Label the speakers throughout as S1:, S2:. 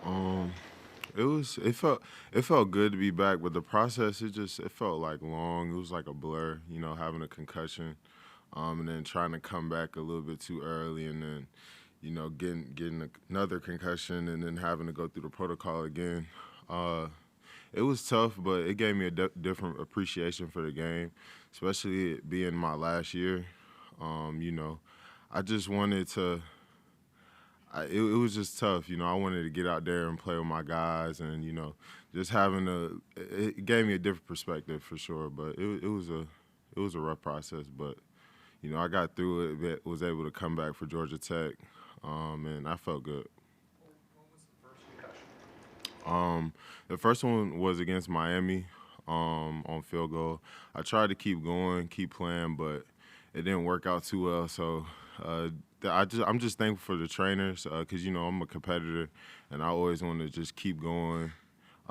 S1: Um, it felt good to be back, but the process it felt like long. It was like a blur, having a concussion, and then trying to come back a little bit too early, and then getting another concussion, and then having to go through the protocol again. Uh, it was tough, but it gave me a different appreciation for the game, especially it being my last year. Um, you know, I just wanted to. It was just tough, I wanted to get out there and play with my guys, and just having it gave me a different perspective for sure. But it was a rough process, but I got through it, was able to come back for Georgia Tech, and I felt good.
S2: When was the first concussion?
S1: Um, the first one was against Miami, on field goal. I tried to keep going, keep playing, but it didn't work out too well. So I'm just thankful for the trainers, because I'm a competitor, and I always want to just keep going.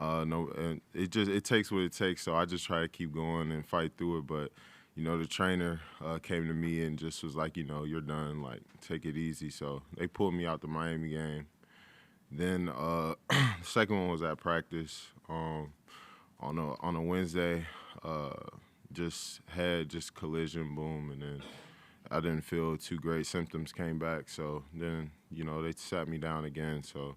S1: No, and it takes what it takes. So I just try to keep going and fight through it. But the trainer came to me and just was like, you're done. Like, take it easy. So they pulled me out the Miami game. Then the second one was at practice, on a Wednesday. Uh, just had just collision, boom, and then I didn't feel too great. Symptoms came back, so then they sat me down again. So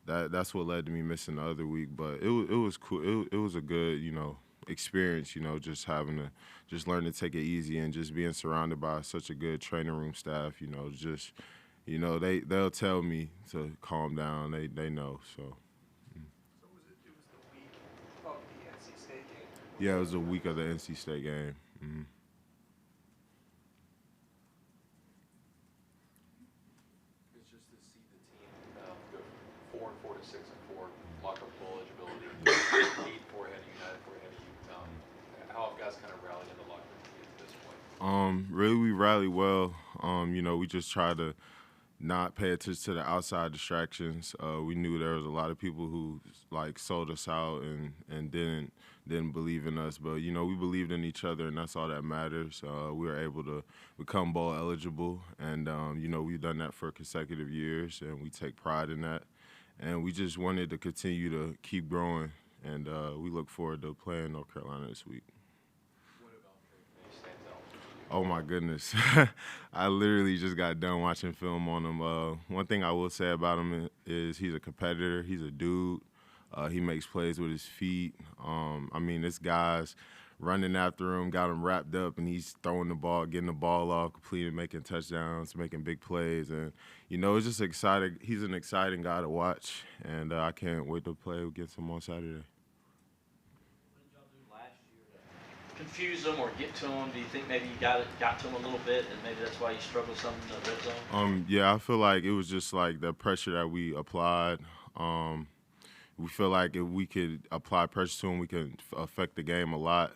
S1: that's what led to me missing the other week. But it was cool. It was a good experience. Just having to just learn to take it easy, and just being surrounded by such a good training room staff. Just they'll tell me to calm down. They know. So
S2: So it was the week of the NC State game.
S1: yeah, it was a week of the NC State game.
S2: It's just to see the team go from 4-4 to 6-4, lock up bowl eligibility, 8-4 ahead of United, 4 ahead of you. How have guys kind of rallied in the locker room to get to this point?
S1: Really, we rallied well. We just try to not pay attention to the outside distractions. We knew there was a lot of people who like sold us out and didn't believe in us, but we believed in each other, and that's all that matters. We were able to become bowl eligible, and we've done that for consecutive years, and we take pride in that. And we just wanted to continue to keep growing, and we look forward to playing North Carolina this week.
S2: What about Drake Maye stands out for you?
S1: Oh my goodness. I literally just got done watching film on him. One thing I will say about him is he's a competitor. He's a dude. He makes plays with his feet. This guy's running after him, got him wrapped up, and he's throwing the ball, getting the ball off, completing, making touchdowns, making big plays. And, it's just exciting. He's an exciting guy to watch, and I can't wait to play against him on Saturday.
S3: What did y'all do last year to confuse them or get to them? Do you think maybe you got to them a little bit, and maybe that's why you struggled some in the red zone?
S1: Yeah, I feel like it was just like the pressure that we applied. We feel like if we could apply pressure to him, we could affect the game a lot.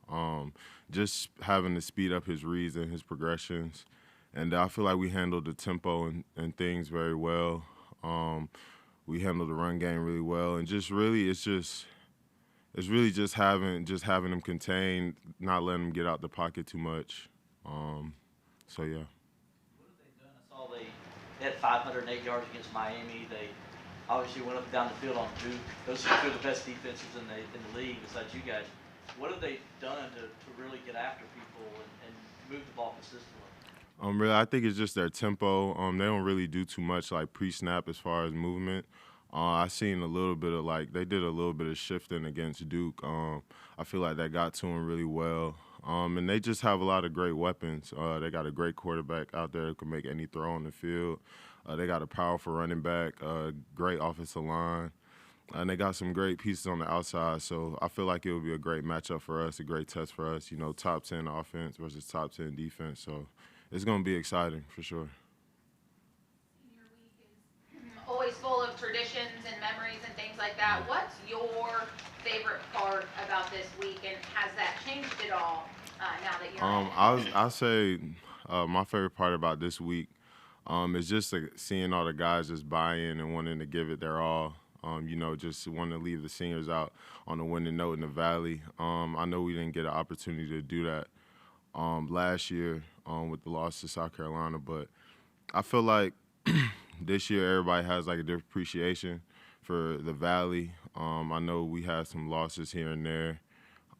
S1: Um, just having to speed up his reads and his progressions, and I feel like we handled the tempo and things very well. Um, we handled the run game really well, and just really, it's really just having him contained, not letting him get out the pocket too much. So yeah.
S3: What have they done? I saw they had 508 yards against Miami. They obviously went up and down the field on Duke. Those are two of the best defenses in the league besides you guys. What have they done to really get after people and move the ball consistently?
S1: Really, I think it's just their tempo. They don't really do too much like pre-snap as far as movement. I seen a little bit of like they did a little bit of shifting against Duke. I feel like that got to them really well. And they just have a lot of great weapons. They got a great quarterback out there who can make any throw on the field. They got a powerful running back, great offensive line, and they got some great pieces on the outside. So I feel like it would be a great matchup for us, a great test for us. Top 10 offense versus top 10 defense. So it's going to be exciting for sure.
S4: Senior week is always full of traditions and memories and things like that. What's your favorite part about this week, and has that changed at all now that you're in it?
S1: I'll say my favorite part about this week is just like, seeing all the guys just buy in and wanting to give it their all. Just wanting to leave the seniors out on a winning note in the Valley. I know we didn't get an opportunity to do that last year with the loss to South Carolina, but I feel like this year everybody has like a different appreciation for the Valley. I know we had some losses here and there.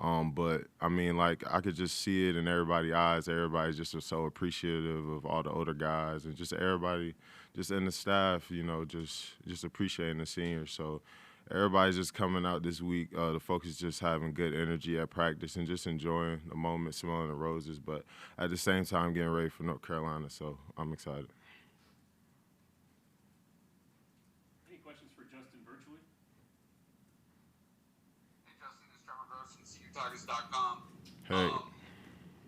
S1: But I mean, like, I could just see it in everybody's eyes. Everybody just was so appreciative of all the older guys and just everybody, just in the staff, you know, just appreciating the seniors. So everybody's just coming out this week. The folks is just having good energy at practice and just enjoying the moment, smelling the roses. But at the same time, getting ready for North Carolina. So I'm excited.
S5: Any questions for Justin virtually?
S6: Hey Justin, it's Trevor Gross from CUTigers.com.
S1: Hey.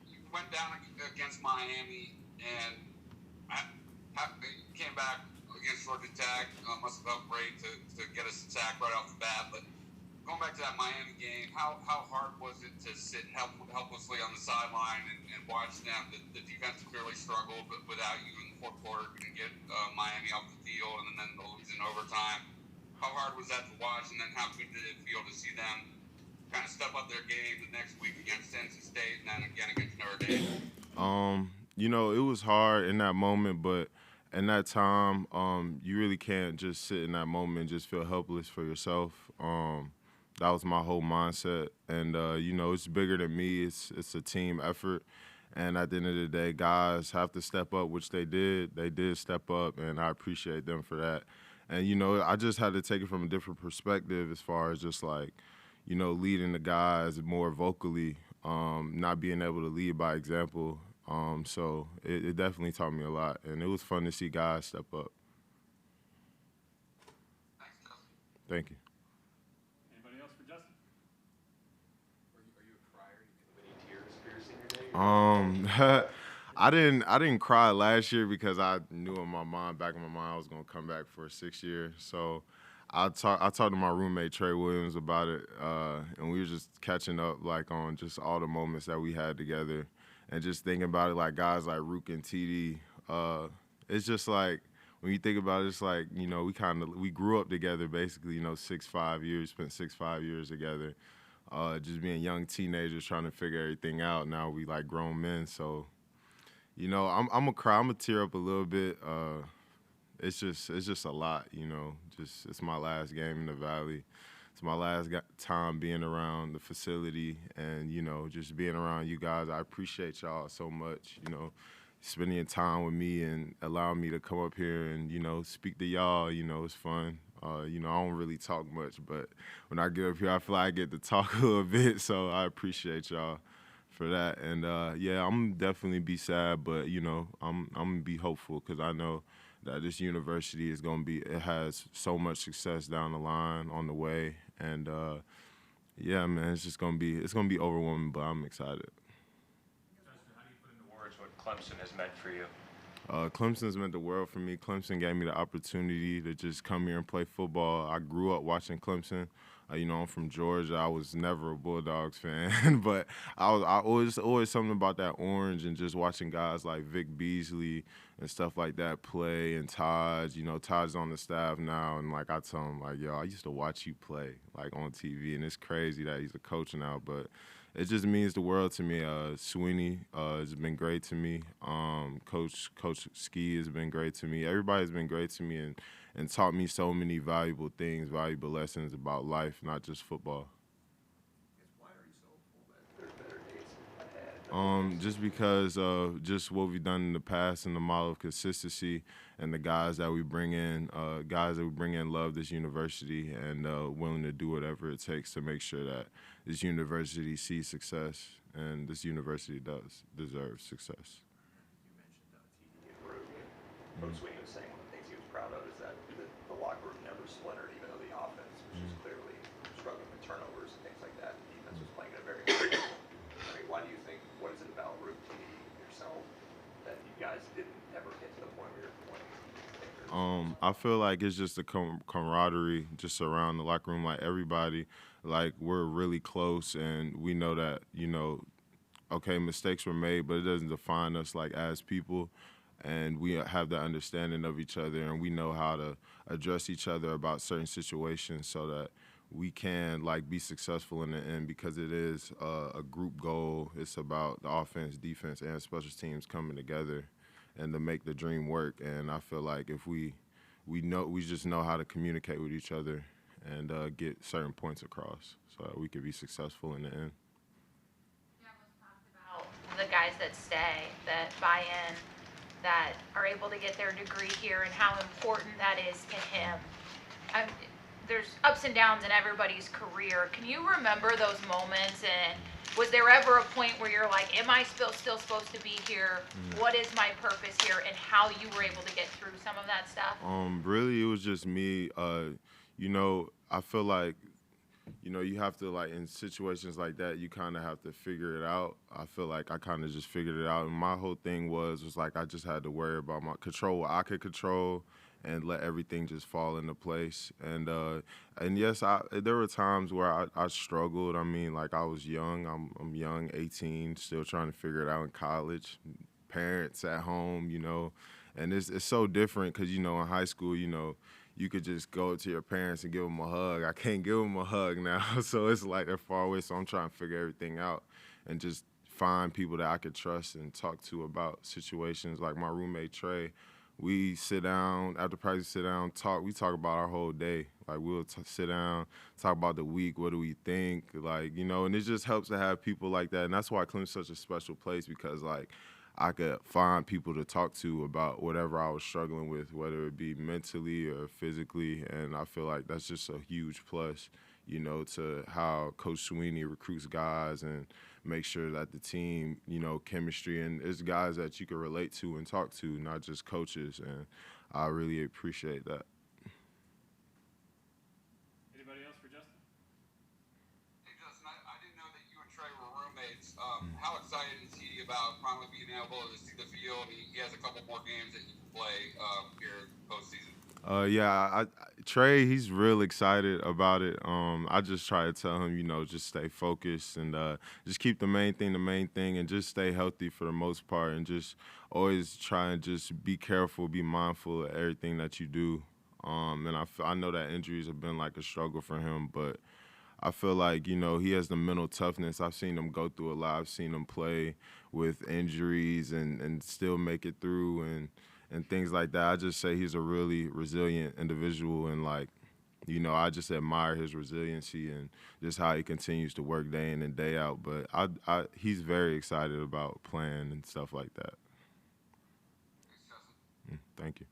S6: You went down against Miami and came back against Georgia Tech. Must have felt great to get a sack right off the bat. But going back to that Miami game, how hard was it to sit helplessly on the sideline and watch them? The defense clearly struggled, but without you in the fourth quarter, couldn't get Miami off the field, and then the lose in overtime. How hard was that to watch, and then how good did it feel to see them kind of step up their game the next week against NC State and then again against Notre Dame?
S1: You know, it was hard in that moment, but in that time, you really can't just sit in that moment and just feel helpless for yourself. That was my whole mindset, and you know, it's bigger than me. It's a team effort, and at the end of the day, guys have to step up, which they did. They did step up, and I appreciate them for that. And you know, I just had to take it from a different perspective as far as just like, you know, leading the guys more vocally, not being able to lead by example. So it definitely taught me a lot, and it was fun to see guys step up.
S6: Thanks, Justin.
S1: Thank you.
S5: Anybody else for Justin?
S2: Are you a crier? You have any tears your senior day?
S1: I didn't cry last year because I knew in my mind, back in my mind, I was gonna come back for a 6th year. So I talked to my roommate Tré Williams about it, and we were just catching up like on just all the moments that we had together, and just thinking about it like guys like Rook and TD. It's just like when you think about it, it's like, you know, we grew up together basically. You know, 5 years, spent 5 years together, just being young teenagers trying to figure everything out. Now we like grown men, so. You know, I'm gonna cry. I'm gonna tear up a little bit. It's just a lot. You know, it's my last game in the Valley. It's my last time being around the facility, and you know, just being around you guys. I appreciate y'all so much. You know, spending time with me and allowing me to come up here and, you know, speak to y'all. You know, it's fun. You know, I don't really talk much, but when I get up here, I feel like I get to talk a little bit. So I appreciate y'all for that. And yeah, I'm definitely be sad, but you know, I'm gonna be hopeful because I know that this university is gonna it has so much success down the line on the way. And yeah, man, it's gonna be overwhelming, but I'm excited.
S7: Justin, how do you put into words what Clemson has meant for you?
S1: Clemson's meant the world for me. Clemson gave me the opportunity to just come here and play football. I grew up watching Clemson. You know, I'm from Georgia. I was never a Bulldogs fan, but I always something about that orange and just watching guys like Vic Beasley and stuff like that play, and Todd. You know, Todd's on the staff now, and like I tell him, like, yo, I used to watch you play like on TV, and it's crazy that he's a coach now, but it just means the world to me. Sweeney has been great to me. Coach Ski has been great to me. Everybody's been great to me and taught me so many valuable things, valuable lessons about life, not just football.
S2: Why are you so hopeful that there are better days ahead?
S1: Just because of just what we've done in the past and the model of consistency, and the guys that we bring in, love this university and willing to do whatever it takes to make sure that this university sees success, and this university deserve success.
S2: You mentioned TD and Rook, and Coach Sweeney was saying one of the things he was proud of is that the locker room never splintered, even though the offense was just clearly struggling with turnovers and things like that. The defense was playing at a very high level. I mean, why do you think, what is it about Rook, TD, yourself, that you guys didn't ever get to the point where you're pointing fingers?
S1: I feel like it's just the camaraderie just around the locker room. Like everybody, like we're really close, and we know that, you know, okay, mistakes were made, but it doesn't define us like as people. And we have the understanding of each other, and we know how to address each other about certain situations so that we can like be successful in the end, because it is a group goal. It's about the offense, defense, and special teams coming together and to make the dream work. And I feel like if we just know how to communicate with each other and get certain points across so that we could be successful in the end.
S4: About the guys that stay, that buy in, that are able to get their degree here, and how important that is to him. There's ups and downs in everybody's career. Can you remember those moments, and was there ever a point where you're like, am I still supposed to be here? What is my purpose here? And how you were able to get through some of that stuff?
S1: Really, it was just me. You know, I feel like, you know, you have to, like, in situations like that, you kind of have to figure it out. I feel like I kind of just figured it out. And my whole thing was like I just had to worry about control what I could control and let everything just fall into place. And yes, there were times where I struggled. I mean, like, I was young. I'm young, 18, still trying to figure it out in college. Parents at home, you know. And it's so different because, you know, in high school, you know, you could just go to your parents and give them a hug. I can't give them a hug now, so it's like they're far away. So I'm trying to figure everything out and just find people that I could trust and talk to about situations. Like my roommate Tré, we sit down after practice, talk. We talk about our whole day. Like we'll sit down, talk about the week. What do we think? Like, you know, and it just helps to have people like that. And that's why Clemson's such a special place, because like I could find people to talk to about whatever I was struggling with, whether it be mentally or physically. And I feel like that's just a huge plus, you know, to how Coach Sweeney recruits guys and make sure that the team, you know, chemistry, and it's guys that you can relate to and talk to, not just coaches. And I really appreciate that.
S5: Anybody else for Justin?
S6: Hey, Justin, I didn't know that you and Tré were roommates. How excited is he about finally being able to see the field? He has a couple more games that he can play here postseason.
S1: Yeah, Tré, he's real excited about it. I just try to tell him, you know, just stay focused and just keep the main thing, and just stay healthy for the most part, and just always try and just be careful, be mindful of everything that you do. And I know that injuries have been like a struggle for him, but I feel like, you know, he has the mental toughness. I've seen him go through a lot. I've seen him play with injuries and still make it through and things like that. I just say he's a really resilient individual, and, like, you know, I just admire his resiliency and just how he continues to work day in and day out. But he's very excited about playing and stuff like that.
S6: Thanks, Justin.
S1: Thank you.